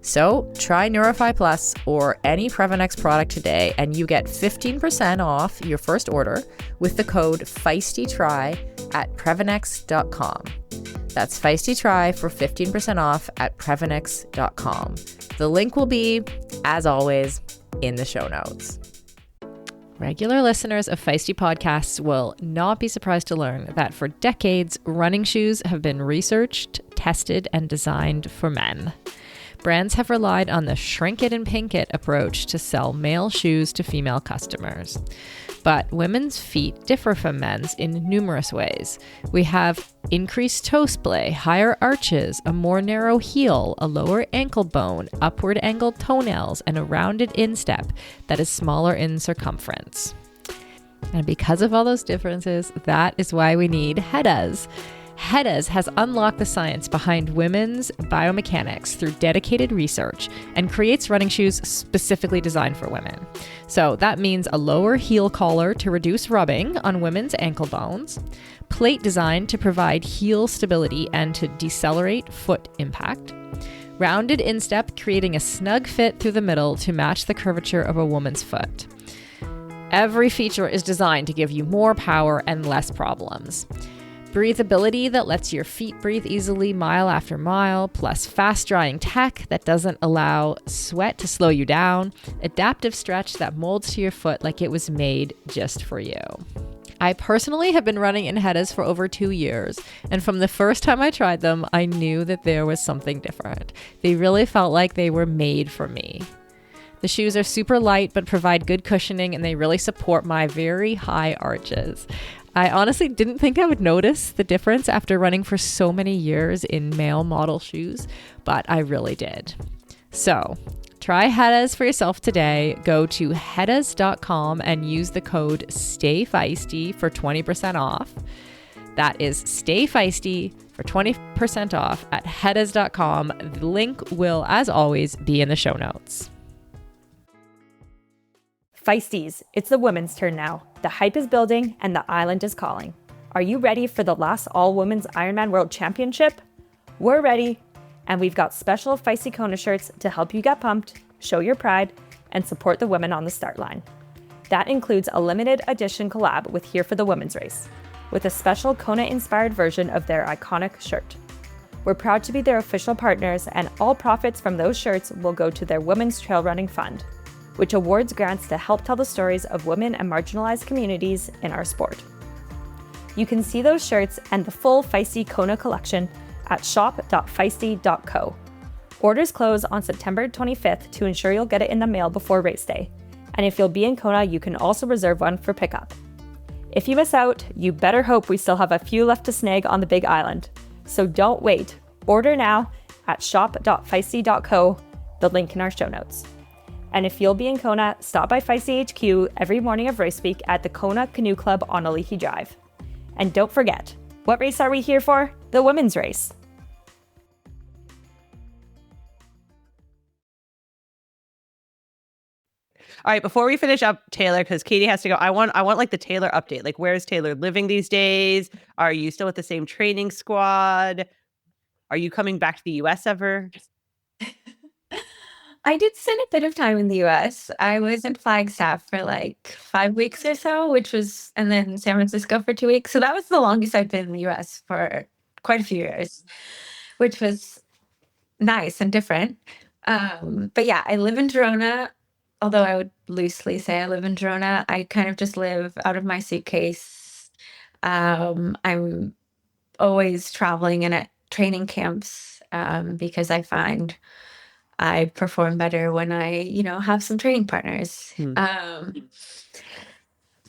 S6: So try Neurify Plus or any Previnex product today, and you get 15% off your first order with the code FEISTYTRY at Previnex.com. That's FEISTYTRY for 15% off at Previnex.com. The link will be, as always, in the show notes. Regular listeners of Feisty podcasts will not be surprised to learn that for decades, running shoes have been researched, tested, and designed for men. Brands have relied on the shrink it and pink it approach to sell male shoes to female customers. But women's feet differ from men's in numerous ways. We have increased toe splay, higher arches, a more narrow heel, a lower ankle bone, upward angled toenails, and a rounded instep that is smaller in circumference. And because of all those differences, that is why we need HEDAs. HEDAs has unlocked the science behind women's biomechanics through dedicated research and creates running shoes specifically designed for women. So that means a lower heel collar to reduce rubbing on women's ankle bones, plate design to provide heel stability and to decelerate foot impact, rounded instep creating a snug fit through the middle to match the curvature of a woman's foot. Every feature is designed to give you more power and less problems. Breathability that lets your feet breathe easily mile after mile, plus fast drying tech that doesn't allow sweat to slow you down, adaptive stretch that molds to your foot like it was made just for you. I personally have been running in HEDAs for over 2 years, and from the first time I tried them, I knew that there was something different. They really felt like they were made for me. The shoes are super light but provide good cushioning, and they really support my very high arches. I honestly didn't think I would notice the difference after running for so many years in male model shoes, but I really did. So try HEDAs for yourself today. Go to hedas.com and use the code STAYFEISTY for 20% off. That is Stay Feisty for 20% off at hedas.com. The link will, as always, be in the show notes.
S7: Feisties, it's the women's turn now. The hype is building and the island is calling. Are you ready for the last all-women's Ironman World Championship? We're ready, and we've got special Feisty Kona shirts to help you get pumped, show your pride, and support the women on the start line. That includes a limited edition collab with Here for the Women's Race, with a special Kona-inspired version of their iconic shirt. We're proud to be their official partners, and all profits from those shirts will go to their Women's Trail Running Fund, which awards grants to help tell the stories of women and marginalized communities in our sport. You can see those shirts and the full Feisty Kona collection at shop.feisty.co. Orders close on September 25th to ensure you'll get it in the mail before race day. And if you'll be in Kona, you can also reserve one for pickup. If you miss out, you better hope we still have a few left to snag on the Big Island. So don't wait. Order now at shop.feisty.co, the link in our show notes. And if you'll be in Kona, stop by Feisty HQ every morning of race week at the Kona Canoe Club on Alihi Drive. And don't forget, what race are we here for? The women's race.
S1: All right, before we finish up, Taylor, because Katie has to go, I want like the Taylor update. Like, where's Taylor living these days? Are you still with the same training squad? Are you coming back to the US ever?
S2: I did spend a bit of time in the US. I was in Flagstaff for like 5 weeks or so, and then San Francisco for 2 weeks. So that was the longest I've been in the US for quite a few years, which was nice and different. But yeah, I live in Girona. Although I would loosely say I live in Girona, I kind of just live out of my suitcase. I'm always traveling and at training camps because I find I perform better when I, have some training partners.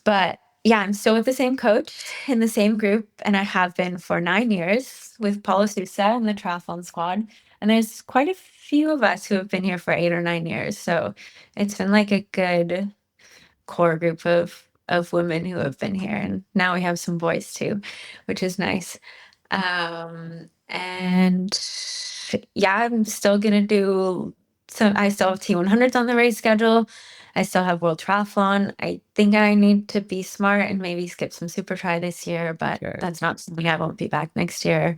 S2: But yeah, I'm still with the same coach in the same group, and I have been for 9 years with Paula Sousa and the triathlon squad. And there's quite a few of us who have been here for 8 or 9 years. So it's been like a good core group of women who have been here. And now we have some boys too, which is nice. And yeah, I'm still gonna do I still have T100s on the race schedule. I still have World Triathlon. I think I need to be smart and maybe skip some Super Tri this year, but that's not something I won't be back next year.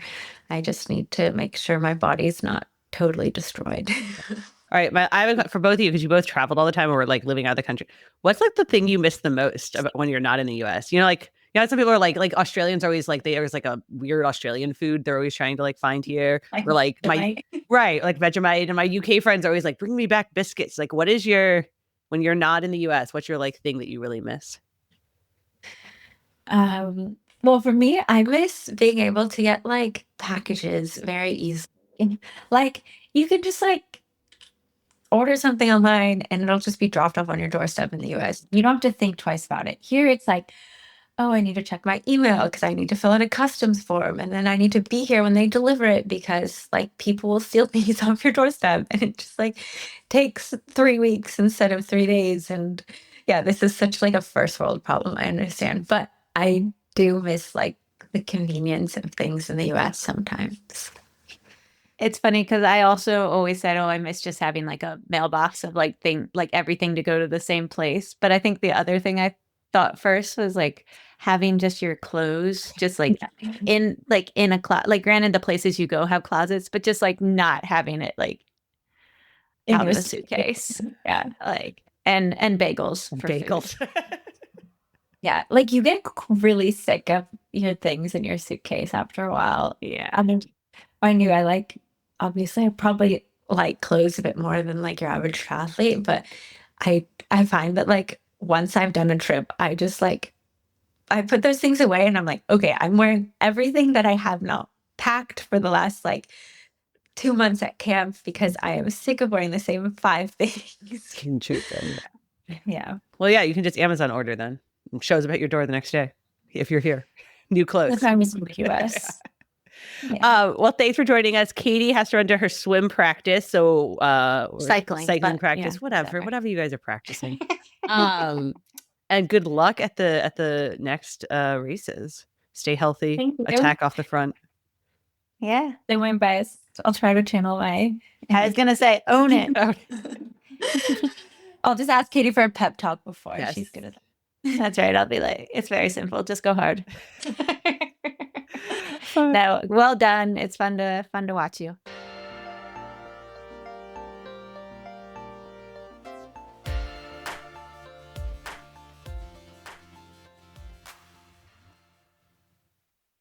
S2: I just need to make sure my body's not totally destroyed.
S1: All right, I have for both of you, because you both traveled all the time or were like living out of the country. What's like the thing you miss the most about when you're not in the US? Some people are like Australians are always like, there's like a weird Australian food they're always trying to like find here. Or like like Vegemite, and my UK friends are always like, bring me back biscuits. Like, when you're not in the US, what's your like thing that you really miss?
S2: Well, for me, I miss being able to get like packages very easily. Like you could just like order something online and it'll just be dropped off on your doorstep in the US. You don't have to think twice about it. Here it's like, oh, I need to check my email because I need to fill out a customs form. And then I need to be here when they deliver it because like people will steal things off your doorstep. And it just like takes 3 weeks instead of 3 days. And yeah, this is such like a first world problem, I understand. But I do miss like the convenience of things in the US sometimes.
S3: It's funny because I also always said, oh, I miss just having like a mailbox of like everything to go to the same place. But I think the other thing I thought first was like having just your clothes just like in a closet. Like granted, the places you go have closets, but just like not having it like out of the suitcase. Yeah, like and bagels for bagels.
S2: Yeah, like you get really sick of your things in your suitcase after a while.
S3: Yeah,
S2: I mean, I knew obviously I probably like clothes a bit more than like your average triathlete, but I find that like once I've done a trip, I just like I put those things away and I'm like, okay, I'm wearing everything that I have not packed for the last like 2 months at camp because I am sick of wearing the same 5 things.
S1: Can choose them.
S2: Yeah.
S1: Well, yeah, you can just Amazon order then. It shows up at your door the next day if you're here. New clothes.
S2: If I'm in the US.
S1: Yeah. Well, thanks for joining us. Katie has to run to her swim practice, so
S3: cycling
S1: practice, whatever you guys are practicing. And good luck at the next races. Stay healthy.
S2: Thank you.
S1: Attack off the front.
S2: Yeah, they went best. I'll try to channel my.
S3: I was gonna say, own it.
S2: I'll just ask Katie for a pep talk before.
S1: Yes.
S2: She's good at that.
S3: That's right. I'll be like, it's very simple. Just go hard. No, well done. It's fun to watch you.